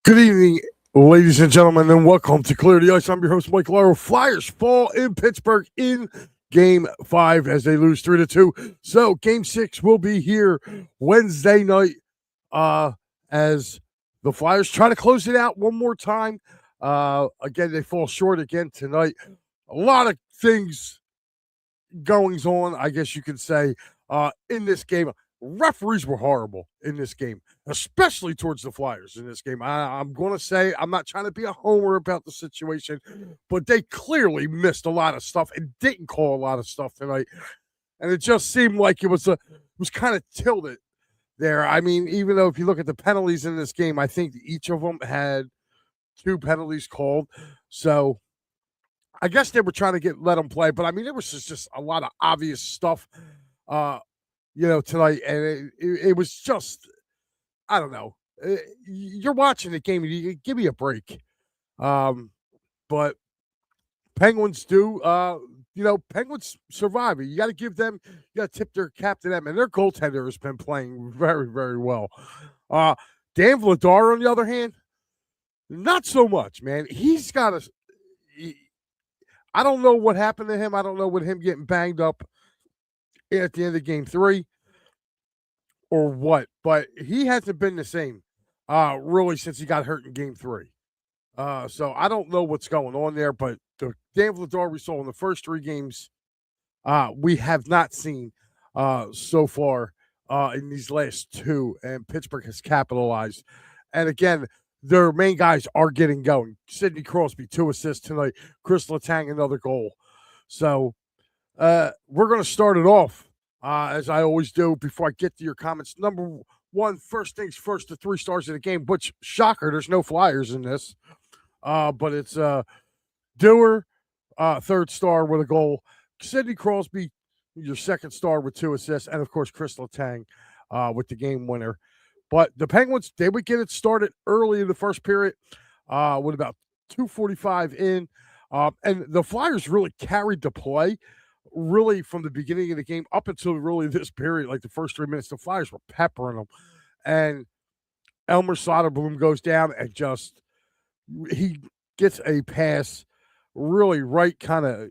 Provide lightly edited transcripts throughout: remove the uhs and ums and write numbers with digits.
Good evening, ladies and gentlemen, and welcome to Clear the Ice. I'm your host, Mike Laro. Flyers fall in Pittsburgh in Game 5 as they lose 3-2. So Game 6 will be here Wednesday night as the Flyers try to close it out one more time. Again, they fall short again tonight. A lot of things goings on, I guess you could say, in this game. Referees were horrible in this game, especially towards the Flyers in this game. I'm going to say, I'm not trying to be a homer about the situation, but they clearly missed a lot of stuff and didn't call a lot of stuff tonight. And it just seemed like it was kind of tilted there. I mean, even though if you look at the penalties in this game, I think each of them had 2 penalties called. So I guess they were trying to let them play, but I mean, there was just a lot of obvious stuff, tonight, and it was just, I don't know. You're watching the game, and you give me a break. But Penguins do, Penguins survive. You got to give them, you got to tip their cap to them, and their goaltender has been playing very, very well. Dan Vladar, on the other hand, not so much, man. He's got a. I don't know what happened to him. I don't know with him getting banged up at the end of Game 3 or what, but he hasn't been the same really since he got hurt in Game 3. So I don't know what's going on there, but the Dan Vladar we saw in the first 3 games, we have not seen so far in these last 2, and Pittsburgh has capitalized. And again, their main guys are getting going. Sidney Crosby, 2 assists tonight. Chris Letang, another goal. So we're going to start it off, as I always do, before I get to your comments. Number 1, first things first, the 3 stars of the game, which, shocker, there's no Flyers in this. But it's Dewar, 3rd star with a goal. Sidney Crosby, your 2nd star with 2 assists. And, of course, Chris Letang with the game winner. But the Penguins, they would get it started early in the first period with about 2:45 in. And the Flyers really carried the play really from the beginning of the game up until really this period, like the first 3 minutes. The Flyers were peppering them. And Elmer Soderblom goes down and just he gets a pass really right kind of,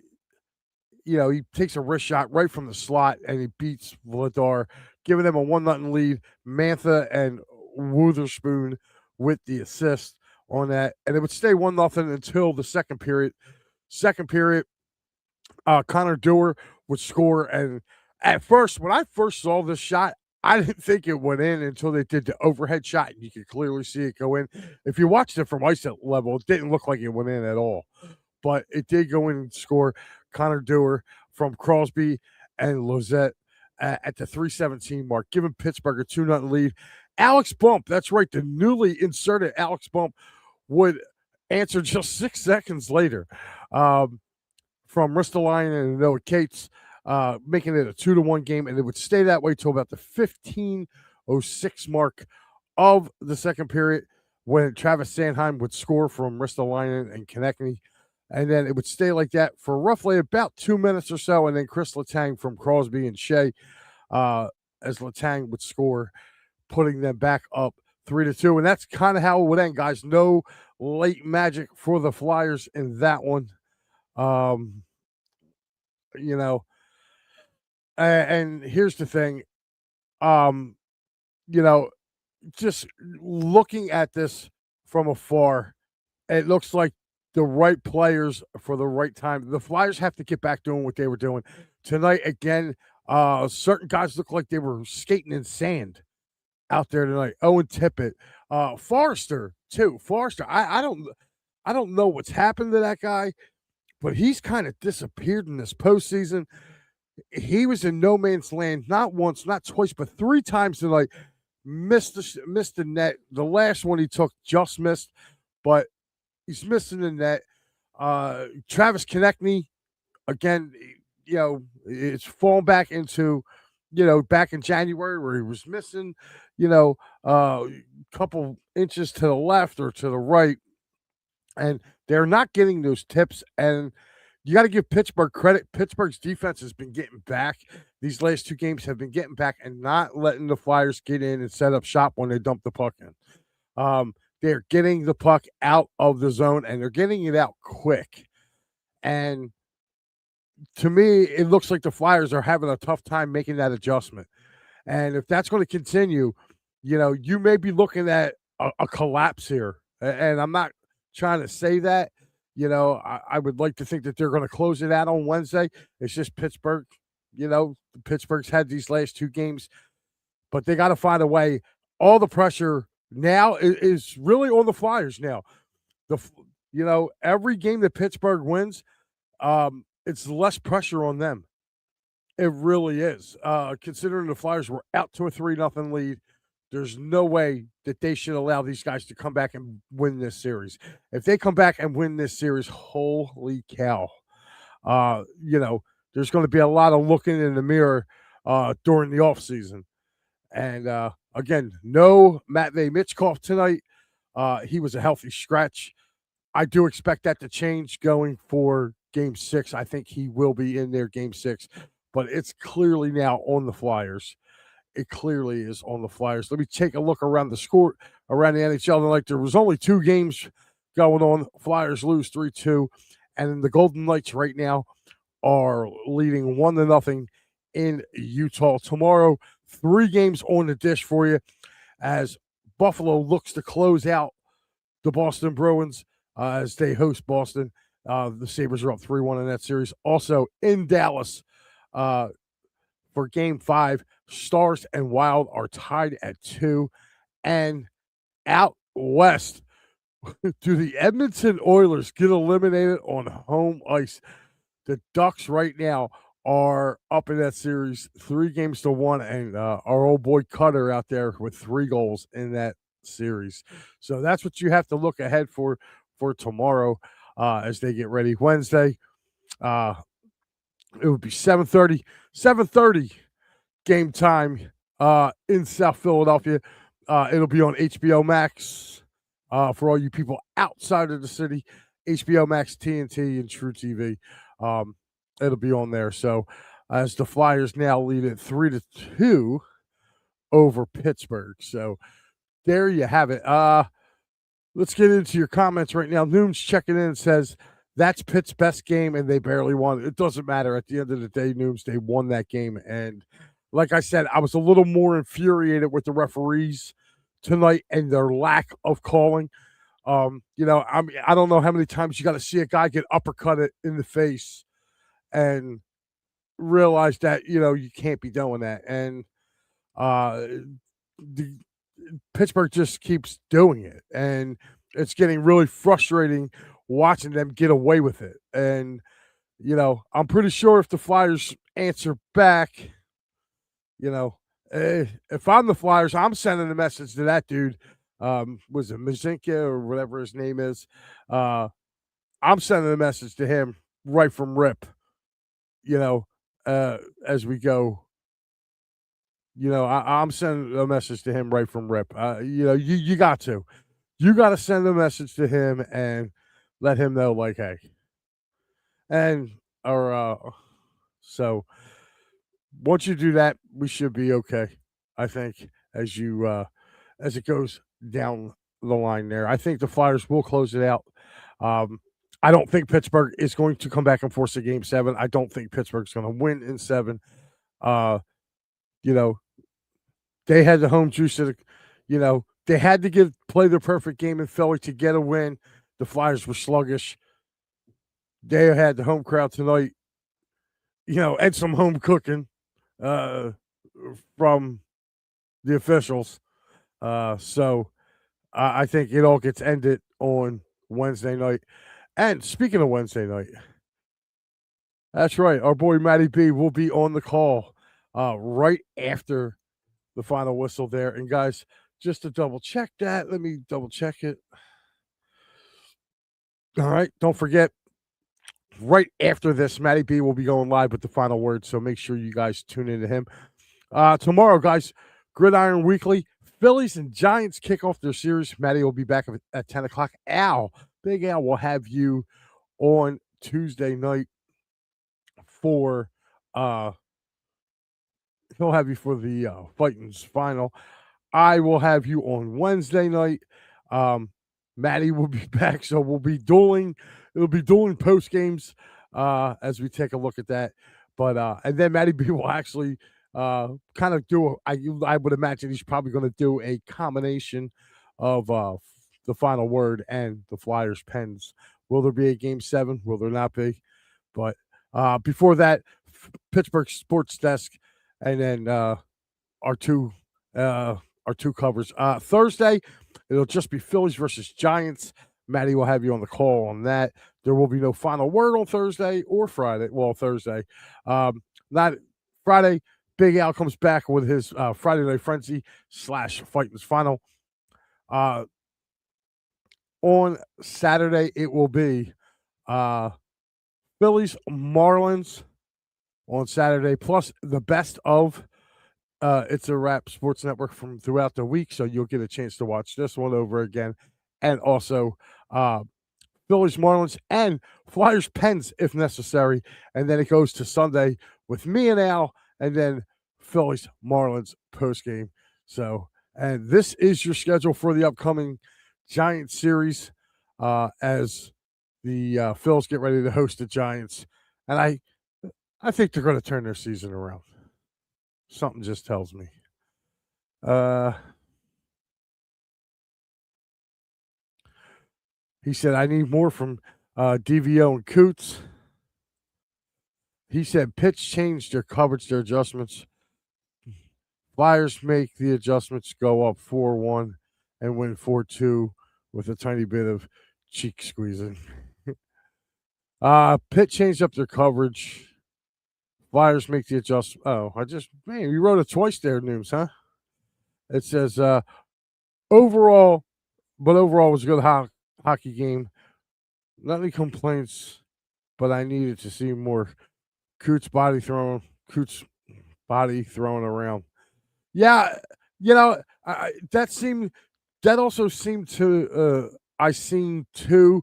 he takes a wrist shot right from the slot and he beats Vladar, giving them a 1-0 lead. Mantha and Witherspoon with the assist on that. And it would stay 1-0 until the second period. Second period, Connor Dewar would score. And at first, when I first saw this shot, I didn't think it went in until they did the overhead shot, and you could clearly see it go in. If you watched it from ice level, it didn't look like it went in at all. But it did go in and score. Connor Dewar from Crosby and Lozette at the 3:17 mark, giving Pittsburgh a 2-0 lead. Alex Bump, that's right, the newly inserted Alex Bump would answer just 6 seconds later from Ristolainen and Noah Cates, making it a 2-1 game, and it would stay that way till about the 15:06 mark of the second period when Travis Sanheim would score from Ristolainen and Konechny. And then it would stay like that for roughly about 2 minutes or so. And then Chris Letang from Crosby and Shea, as Letang would score, putting them back up 3-2. And that's kind of how it would end, guys. No late magic for the Flyers in that one. And here's the thing. Just looking at this from afar, it looks like the right players for the right time. The Flyers have to get back doing what they were doing tonight. Again, certain guys look like they were skating in sand out there tonight. Owen Tippett, Forrester too. Forrester, I don't know what's happened to that guy, but he's kind of disappeared in this postseason. He was in no man's land not once, not twice, but 3 times tonight. Missed the net. The last one he took just missed, but he's missing the net. Travis Konechny, again, it's fallen back into, back in January where he was missing, a couple inches to the left or to the right. And they're not getting those tips. And you got to give Pittsburgh credit. Pittsburgh's defense has been getting back. These last 2 games have been getting back and not letting the Flyers get in and set up shop when they dump the puck in. they're getting the puck out of the zone and they're getting it out quick. And to me, it looks like the Flyers are having a tough time making that adjustment. And if that's going to continue, you may be looking at a collapse here. And I'm not trying to say that. I would like to think that they're going to close it out on Wednesday. It's just Pittsburgh. Pittsburgh's had these last two games, but they got to find a way. All the pressure now is really on the Flyers now. Every game that Pittsburgh wins, it's less pressure on them. It really is. Considering the Flyers were out to a 3-0 lead, there's no way that they should allow these guys to come back and win this series. If they come back and win this series, holy cow. There's going to be a lot of looking in the mirror during the offseason. And again, no Matvei Michkov tonight. He was a healthy scratch. I do expect that to change going for Game 6. I think he will be in there Game 6. But it's clearly now on the Flyers. It clearly is on the Flyers. Let me take a look around the score, around the NHL. Like there was only 2 games going on. Flyers lose 3-2. And the Golden Knights right now are leading 1-0 in Utah. Tomorrow, 3 games on the dish for you as Buffalo looks to close out the Boston Bruins as they host Boston. The Sabres are up 3-1 in that series. Also in Dallas, for Game 5, Stars and Wild are tied at 2. And out west, do the Edmonton Oilers get eliminated on home ice? The Ducks right now are up in that series 3-1, and our old boy Cutter out there with 3 goals in that series. So that's what you have to look ahead for tomorrow as they get ready. Wednesday, it would be 7:30 game time in South Philadelphia. It'll be on HBO Max for all you people outside of the city. HBO Max, TNT, and True TV. It'll be on there. So as the Flyers now lead it 3-2 over Pittsburgh. So there you have it. Let's get into your comments right now. Noom's checking in and says, that's Pitt's best game, and they barely won. It doesn't matter. At the end of the day, Nooms, they won that game. And like I said, I was a little more infuriated with the referees tonight and their lack of calling. I don't know how many times you got to see a guy get uppercutted in the face and realize that, you can't be doing that. And Pittsburgh just keeps doing it. And it's getting really frustrating watching them get away with it. And, I'm pretty sure if the Flyers answer back, if I'm the Flyers, I'm sending a message to that dude. Was it Mazinka or whatever his name is? I'm sending a message to him right from rip, as we go. I'm sending a message to him right from rip. You got to. You got to send a message to him and let him know, like, hey. So once you do that, we should be okay, I think, as it goes down the line there. I think the Flyers will close it out. I don't think Pittsburgh is going to come back and force a Game 7. I don't think Pittsburgh's going to win in 7. They had the home juice. They had to play their perfect game in Philly to get a win. The Flyers were sluggish. They had the home crowd tonight, and some home cooking from the officials. So I think it all gets ended on Wednesday night. And speaking of Wednesday night, that's right. Our boy Matty B will be on the call right after the final whistle there. And guys, just to double check that, let me double check it. All right. Don't forget, right after this, Matty B will be going live with the final word. So make sure you guys tune in to him. Tomorrow, guys, Gridiron Weekly, Phillies and Giants kick off their series. Matty will be back at 10 o'clock. Big Al will have you on Tuesday night for he'll have you for the Fightins final. I will have you on Wednesday night. Maddie will be back, so we'll be dueling. It'll be dueling post games as we take a look at that. But and then Maddie B will actually kind of do. I would imagine he's probably going to do a combination of the final word and the Flyers Pens. Will there be a game 7? Will there not be? But before that, Pittsburgh Sports Desk, and then our two covers. Thursday, it'll just be Phillies versus Giants. Maddie will have you on the call on that. There will be no final word on Thursday or Friday. Well, Thursday, not Friday. Big Al comes back with his Friday Night Frenzy / Fighting's final. On Saturday, it will be Phillies Marlins on Saturday, plus the best of It's a Wrap Sports Network from throughout the week, so you'll get a chance to watch this one over again, and also Phillies Marlins and Flyers Pens if necessary, and then it goes to Sunday with me and Al, and then Phillies Marlins post game. So, and this is your schedule for the upcoming Giants series as the Phils get ready to host the Giants, and I think they're going to turn their season around. Something just tells me. He said, I need more from DVO and Coots. He said, pitch change, their coverage, their adjustments. Flyers make the adjustments, go up 4-1 and win 4-2 with a tiny bit of cheek squeezing. Pitt changed up their coverage. Flyers make the adjustment. Oh, you wrote it twice there, Nooms, huh? It says, overall it was a good hockey game. Not any complaints, but I needed to see more Coots body thrown around. Yeah, that also seemed to I seen too.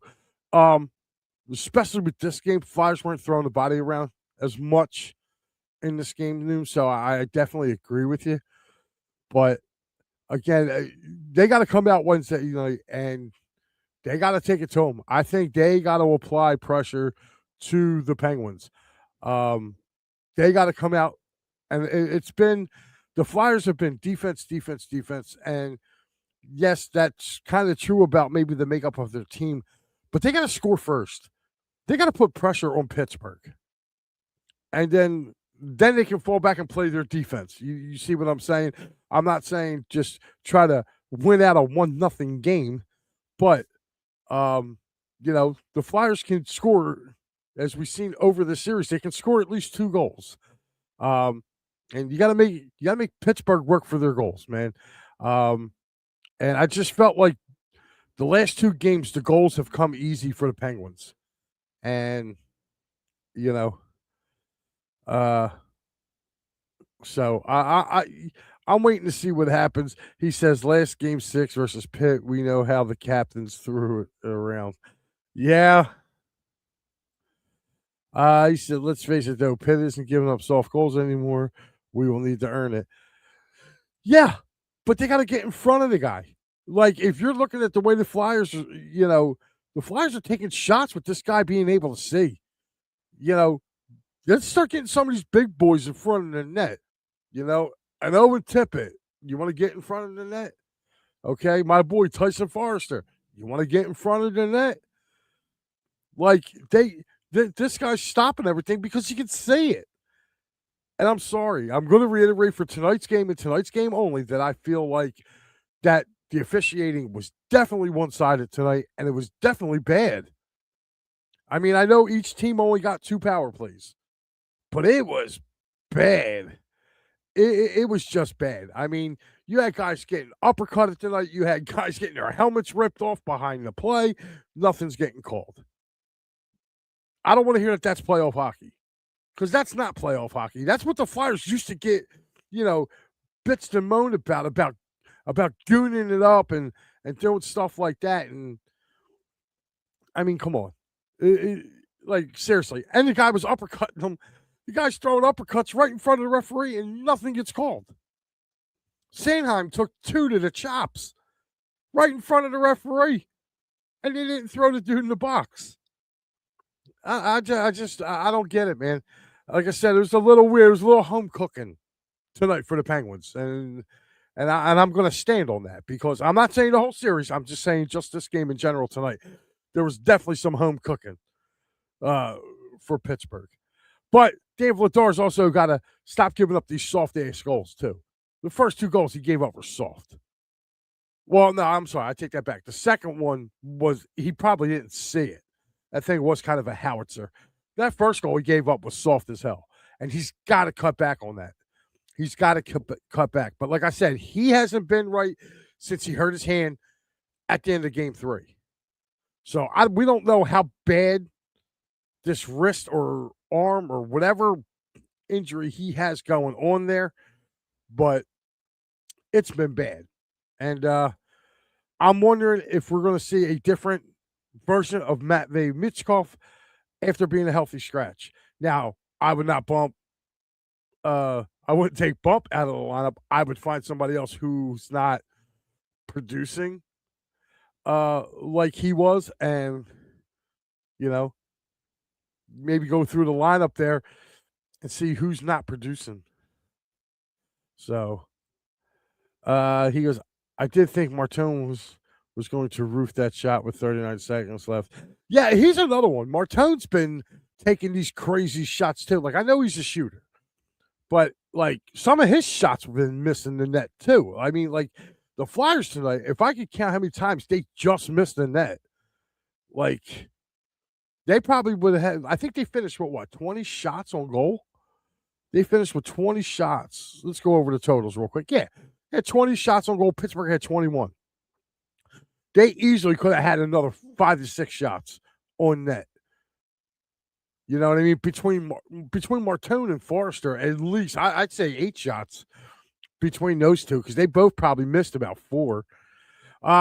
Especially with this game, Flyers weren't throwing the body around as much in this game, Noom. So I definitely agree with you. But again, they got to come out Wednesday, and they got to take it to them. I think they got to apply pressure to the Penguins. They got to come out, and it's been the Flyers have been defense, and yes, that's kind of true about maybe the makeup of their team, but they got to score first. They got to put pressure on Pittsburgh, and then they can fall back and play their defense. You see what I'm saying? I'm not saying just try to win out a 1-0 game, but the Flyers can score, as we've seen over the series. They can score at least 2 goals, and you got to make Pittsburgh work for their goals, man. And I just felt like the last 2 games, the goals have come easy for the Penguins, and so I'm waiting to see what happens. He says last game 6 versus Pitt, we know how the captains threw it around. Yeah. He said, let's face it though, Pitt isn't giving up soft goals anymore. We will need to earn it. Yeah, but they got to get in front of the guy. Like, if you're looking at the way the Flyers, the Flyers are taking shots with this guy being able to see. Let's start getting some of these big boys in front of the net. And Owen Tippett, you want to get in front of the net? Okay, my boy Tyson Forrester, you want to get in front of the net? Like, this guy's stopping everything because he can see it. And I'm sorry, I'm going to reiterate for tonight's game and tonight's game only that I feel like that the officiating was definitely one-sided tonight, and it was definitely bad. I mean, I know each team only got 2 power plays, but it was bad. It was just bad. I mean, you had guys getting uppercutted tonight. You had guys getting their helmets ripped off behind the play. Nothing's getting called. I don't want to hear that that's playoff hockey, because that's not playoff hockey. That's what the Flyers used to get, bitched and moaned about gooning it up and doing stuff like that. And I mean, come on. Like, seriously. And the guy was uppercutting him. The guy's throwing uppercuts right in front of the referee, and nothing gets called. Sanheim took 2 to the chops right in front of the referee. and they didn't throw the dude in the box. I don't get it, man. Like I said, it was a little weird. It was a little home cooking tonight for the Penguins, and I'm going to stand on that because I'm not saying the whole series. I'm just saying just this game in general tonight. There was definitely some home cooking for Pittsburgh, but Dave Vladar's also got to stop giving up these soft ass goals too. The first 2 goals he gave up were soft. Well, no, I'm sorry. I take that back. The second one was he probably didn't see it. That thing was kind of a howitzer. That first goal he gave up was soft as hell, and he's got to cut back on that. He's got to cut back. But like I said, he hasn't been right since he hurt his hand at the end of Game 3. So we don't know how bad this wrist or arm or whatever injury he has going on there, but it's been bad. And I'm wondering if we're going to see a different version of Matvey Michkov after being a healthy scratch. Now, I would not I wouldn't take Bump out of the lineup. I would find somebody else who's not producing like he was, and maybe go through the lineup there and see who's not producing. So he goes, I did think Martin was going to roof that shot with 39 seconds left. Yeah, he's another one. Martin's been taking these crazy shots too. Like, I know he's a shooter, but like some of his shots have been missing the net too. I mean, like the Flyers tonight, if I could count how many times they just missed the net, like they probably would have had, I think they finished with 20 shots on goal? They finished with 20 shots. Let's go over the totals real quick. Yeah, they had 20 shots on goal. Pittsburgh had 21. They easily could have had another 5 to 6 shots on net. You know what I mean? Between Martin and Forrester, at least I'd say 8 shots between those two because they both probably missed about 4.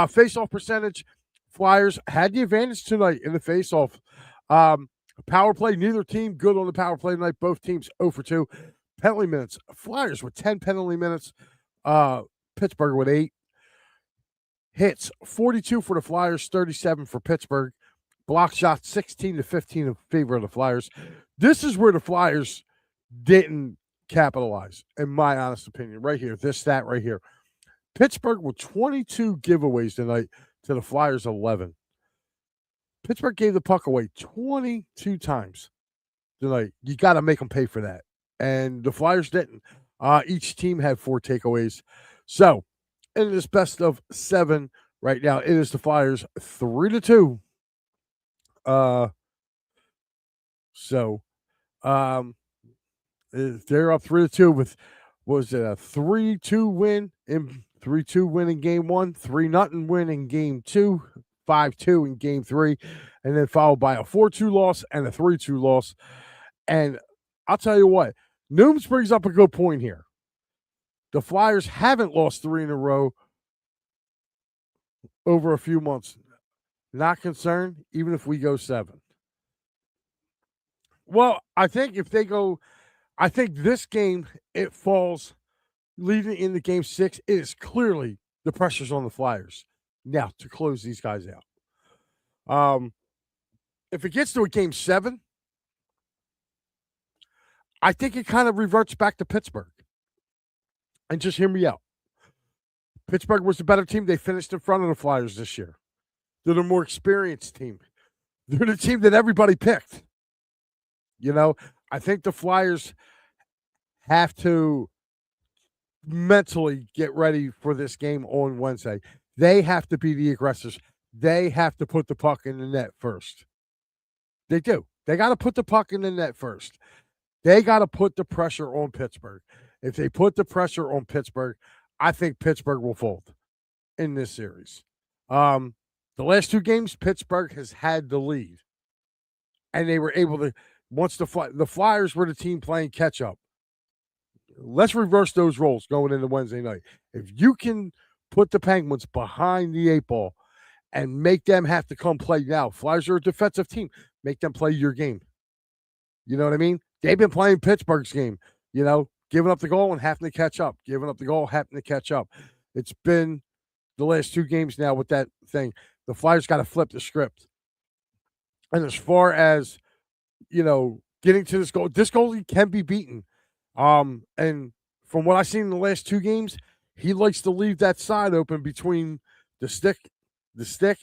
Face-off percentage, Flyers had the advantage tonight in the face-off. Power play, neither team good on the power play tonight. Both teams 0 for 2. Penalty minutes, Flyers with 10 penalty minutes. Pittsburgh with 8. Hits, 42 for the Flyers, 37 for Pittsburgh. Block shots, 16 to 15 in favor of the Flyers. This is where the Flyers didn't capitalize, in my honest opinion. Right here, this stat right here. Pittsburgh with 22 giveaways tonight to the Flyers 11. Pittsburgh gave the puck away 22 times tonight. You got to make them pay for that. And the Flyers didn't. Each team had 4 takeaways. So, in this best of 7 right now, it is the Flyers 3-2. They're up 3-2 with, was it a 3-2 win in 3-2 win in game 1, 3-0 win in game 2, 5-2 in game 3, and then followed by a 4-2 loss and a 3-2 loss. And I'll tell you what, Nooms brings up a good point here. The Flyers haven't lost 3 in a row over a few months. Not concerned, even if we go 7. Well, I think if they go, I think this game, it falls leading into game 6. It is clearly the pressure's on the Flyers now to close these guys out. If it gets to a game 7, I think it kind of reverts back to Pittsburgh. And just hear me out. Pittsburgh was the better team. They finished in front of the Flyers this year. They're the more experienced team. They're the team that everybody picked. You know, I think the Flyers have to mentally get ready for this game on Wednesday. They have to be the aggressors. They have to put the puck in the net first. They do. They got to put the puck in the net first. They got to put the pressure on Pittsburgh. If they put the pressure on Pittsburgh, I think Pittsburgh will fold in this series. The last 2 games, Pittsburgh has had the lead. And they were able to, once the Flyers were the team playing catch-up. Let's reverse those roles going into Wednesday night. If you can put the Penguins behind the 8 ball and make them have to come play now, Flyers are a defensive team. Make them play your game. You know what I mean? They've been playing Pittsburgh's game, giving up the goal and having to catch up, giving up the goal, having to catch up. It's been the last 2 games now with that thing. The Flyers got to flip the script. And as far as, getting to this goalie can be beaten. And from what I've seen in the last 2 games, he likes to leave that side open between the stick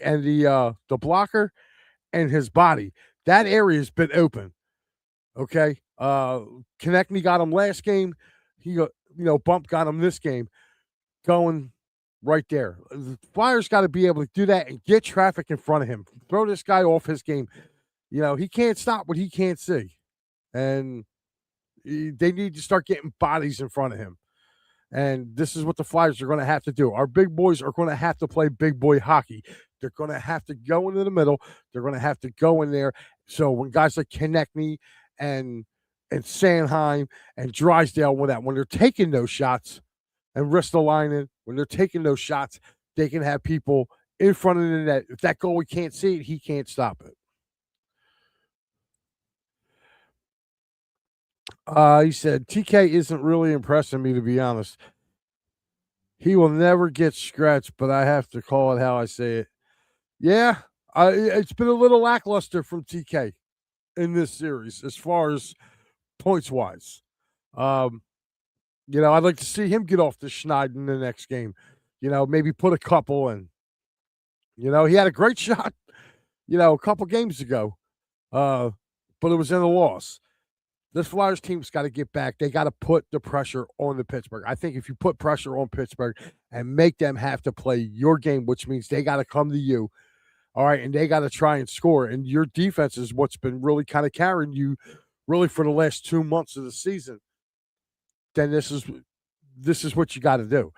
and the blocker and his body. That area has been open. Okay. Konechny got him last game. He got, Bump got him this game. Going right there. The Flyers got to be able to do that and get traffic in front of him. Throw this guy off his game. He can't stop what he can't see. And they need to start getting bodies in front of him. And this is what the Flyers are going to have to do. Our big boys are going to have to play big boy hockey. They're going to have to go into the middle. They're going to have to go in there. So when guys like Konechny and Sanheim and Drysdale, when they're taking those shots, and Ristolainen, when they're taking those shots, they can have people in front of the net. If that goalie can't see it, he can't stop it. He said, TK isn't really impressing me, to be honest. He will never get scratched, but I have to call it how I say it. Yeah, it's been a little lackluster from TK in this series as far as points-wise. I'd like to see him get off the schneid in the next game. Maybe put a couple in. He had a great shot, a couple games ago, but it was in a loss. This Flyers team's got to get back. They got to put the pressure on the Pittsburgh. I think if you put pressure on Pittsburgh and make them have to play your game, which means they got to come to you, all right, and they got to try and score. And your defense is what's been really kind of carrying you really for the last 2 months of the season. Then this is what you got to do.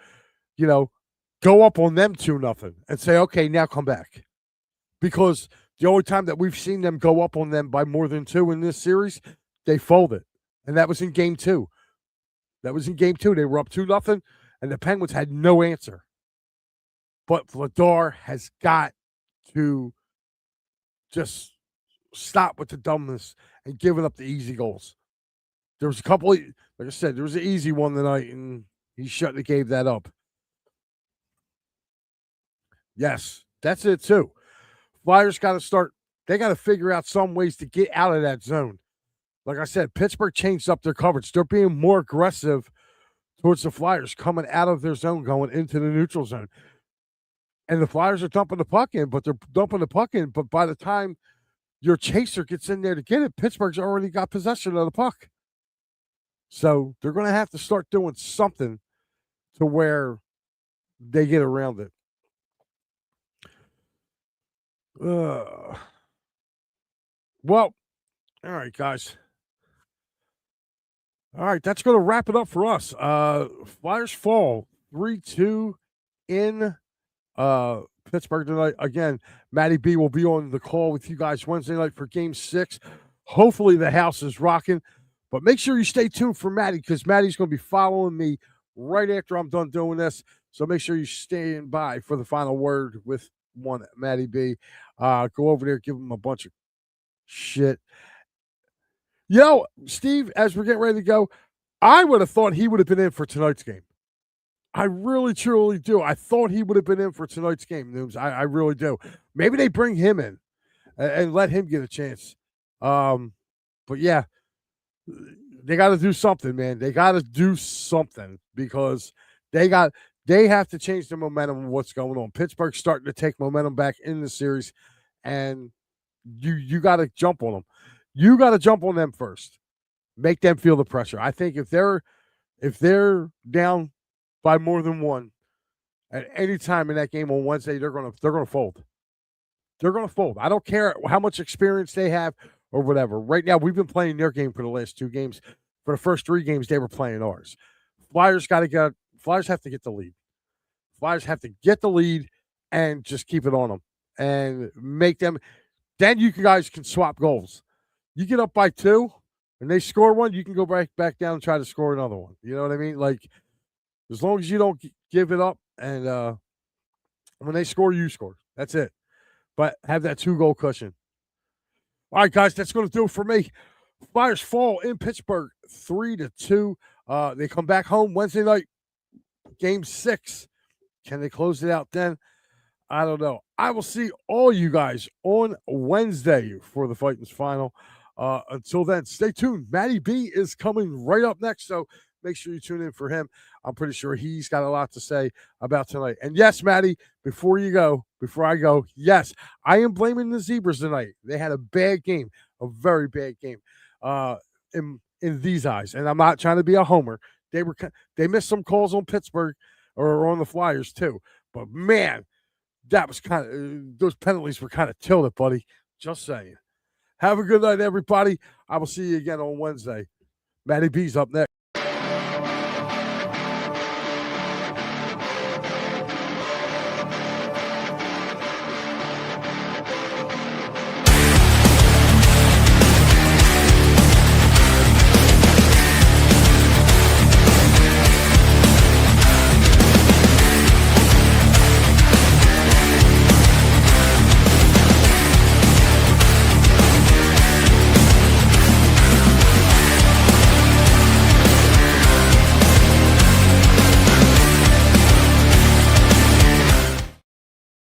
Go up on them 2-0 and say, okay, now come back. Because the only time that we've seen them go up on them by more than 2 in this series, they folded. And that was in game 2. They were up 2-0, and the Penguins had no answer. But Vladar has got to just stop with the dumbness and giving up the easy goals. There was a couple, like I said, there was an easy one tonight, and he shouldn't have gave that up. Yes, that's it too. Flyers got to start. They got to figure out some ways to get out of that zone. Like I said, Pittsburgh changed up their coverage. They're being more aggressive towards the Flyers, coming out of their zone, going into the neutral zone. And the Flyers are dumping the puck in, but by the time your chaser gets in there to get it, Pittsburgh's already got possession of the puck. So they're going to have to start doing something to where they get around it. Well, all right, guys. All right, that's going to wrap it up for us. Flyers fall 3-2 in Pittsburgh tonight. Again, Matty B will be on the call with you guys Wednesday night for Game 6. Hopefully the house is rocking. But make sure you stay tuned for Matty, because Matty's going to be following me right after I'm done doing this. So make sure you stand by for the final word with one Matty B. Go over there, give him a bunch of shit. Steve, as we're getting ready to go, I would have thought he would have been in for tonight's game. I really, truly do. I thought he would have been in for tonight's game, Nooms. I really do. Maybe they bring him in and let him get a chance. But yeah, they got to do something, man. They got to do something, because they have to change the momentum of what's going on. Pittsburgh's starting to take momentum back in the series, and you got to jump on them. You got to jump on them first. Make them feel the pressure. I think if they're down by more than 1 at any time in that game on Wednesday, they're gonna fold. They're gonna fold. I don't care how much experience they have or whatever. Right now, we've been playing their game for the last 2 games. For the first 3 games, they were playing ours. Flyers have to get the lead. Flyers have to get the lead and just keep it on them and make them. Then you guys can swap goals. You get up by 2 and they score 1, you can go back down and try to score another one. You know what I mean? Like, as long as you don't give it up, and when they score, you score. That's it. But have that 2-goal cushion. All right, guys, that's going to do it for me. Flyers fall in Pittsburgh 3-2. They come back home Wednesday night, Game 6. Can they close it out then? I don't know. I will see all you guys on Wednesday for the Titans final. Until then, stay tuned. Matty B is coming right up next, so make sure you tune in for him. I'm pretty sure he's got a lot to say about tonight. And yes, Matty, before I go, yes, I am blaming the Zebras tonight. They had a bad game, a very bad game, in these eyes. And I'm not trying to be a homer. They missed some calls on Pittsburgh or on the Flyers too. But man, that was kind of those penalties were kind of tilted, buddy. Just saying. Have a good night, everybody. I will see you again on Wednesday. Matty B's up next.